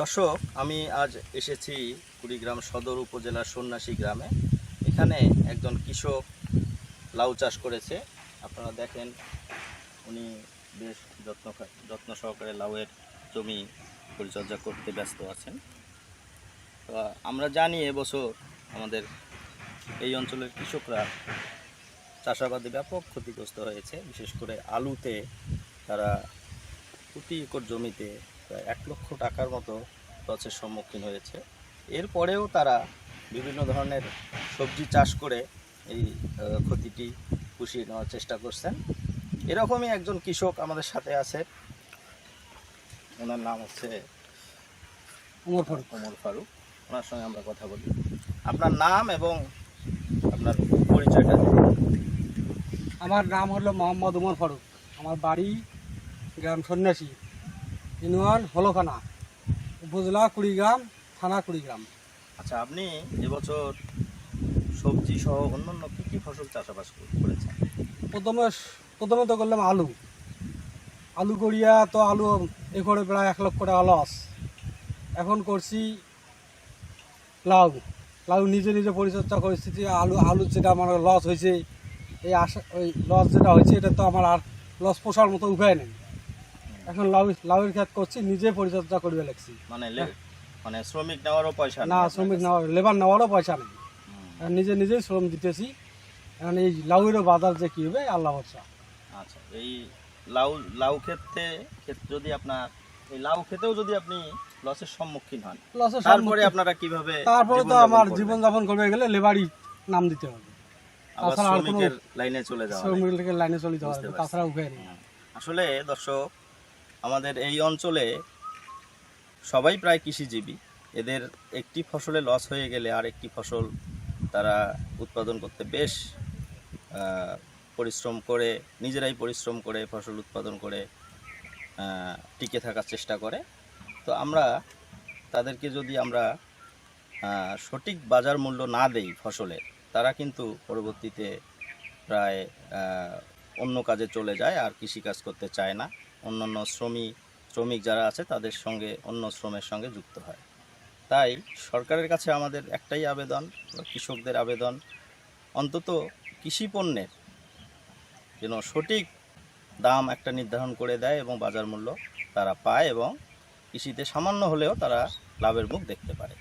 দর্শক, আমি আজ এসেছি কুড়িগ্রাম সদর উপজেলার সন্ন্যাসী গ্রামে। এখানে একজন কৃষক লাউ চাষ করেছে। আপনারা দেখেন, উনি বেশ যত্ন সহকারে লাউয়ের জমি পরিচর্যা করতে ব্যস্ত আছেন। তো আমরা জানি এবছর আমাদের এই অঞ্চলের কৃষকরা চাষাবাদে ব্যাপক ক্ষতিগ্রস্ত হয়েছে। বিশেষ করে আলুতে তারা প্রতি একর জমিতে প্রায় 1 লক্ষ টাকার মতো লসের সম্মুখীন হয়েছে। এরপরেও তারা বিভিন্ন ধরনের সবজি চাষ করে এই ক্ষতিটি পুষিয়ে নেওয়ার চেষ্টা করছেন। এরকমই একজন কৃষক আমাদের সাথে আছে। ওনার নাম হচ্ছে ওমর ফারুক। ওনার সঙ্গে আমরা কথা বলি। আপনার নাম এবং আপনার পরিচয়টা দিন। আমার নাম হলো মোহাম্মদ ওমর ফারুক। আমার বাড়ি গ্রাম সন্ন্যাসী, ইউনিয়ন হলখানা, উপজেলা কুড়িগ্রাম, থানা কুড়িগ্রাম। আচ্ছা, আপনি এবছর সবজি সহ অন্যান্য কী কী ফসল চাষাবাদ করেছেন? প্রথমে তো করলাম আলু করিয়া, তো আলু একরে প্রায় 1 লক্ষ টাকা লস। এখন করছি লাউ নিজে নিজে পরিচর্যা করেছি। যে আলু যেটা আমার লস হয়েছে, ওই লস যেটা হয়েছে, এটা তো আমার আর লস পোষার মতো উপায় নেই। এখন লাউয়ের ক্ষেত করছি, নিজে পরিচর্যা করবে লাগছি। মানে শ্রমিক নেওয়ারও পয়সা না, শ্রমিক নেওয়ার, লেবার নেওয়ারও পয়সা নেই। নিজে নিজেই শ্রম দিতেছি। এখন এই লাউয়েরও বাজার যে কী হবে, আল্লাহ ভরসা। আচ্ছা, এই লাউ ক্ষেত্রে যদি আপনার এই লাউ খেতেও যদি আপনি লসের সম্মুখীন হন, তারপরে আপনারা কিভাবে? তারপরে তো আমার জীবনযাপন করবে গেলে লেবারই নাম দিতে হবে, তাছাড়া আর কোনো লাইনে চলে যাওয়া, শ্রমিকের লাইনে চলে যাওয়া হবে, তাছাড়া উপায় নেই। আসলে দর্শক, আমাদের এই অঞ্চলে সবাই প্রায় কৃষিজীবী। এদের একটি ফসলে লস হয়ে গেলে আর একটি ফসল তারা উৎপাদন করতে বেশ পরিশ্রম করে, নিজেরাই পরিশ্রম করে ফসল উৎপাদন করে টিকে থাকার চেষ্টা করে। তো আমরা তাদেরকে যদি আমরা সঠিক বাজার মূল্য না দেই ফসলের, তারা কিন্তু পরবর্তীতে প্রায় অন্য কাজে চলে যায়, আর কৃষিকাজ করতে চায় না। অন্যান্য শ্রমিক যারা আছে তাদের সঙ্গে, অন্য শ্রমের সঙ্গে যুক্ত হয়। তাই সরকারের কাছে আমাদের একটাই আবেদন, কৃষকদের আবেদন, অন্তত কৃষি পণ্যের যেন সঠিক দাম একটা নির্ধারণ করে দেয় এবং বাজার মূল্য তারা পায় এবং কৃষিতে সামান্য হলেও তারা লাভের মুখ দেখতে পারে।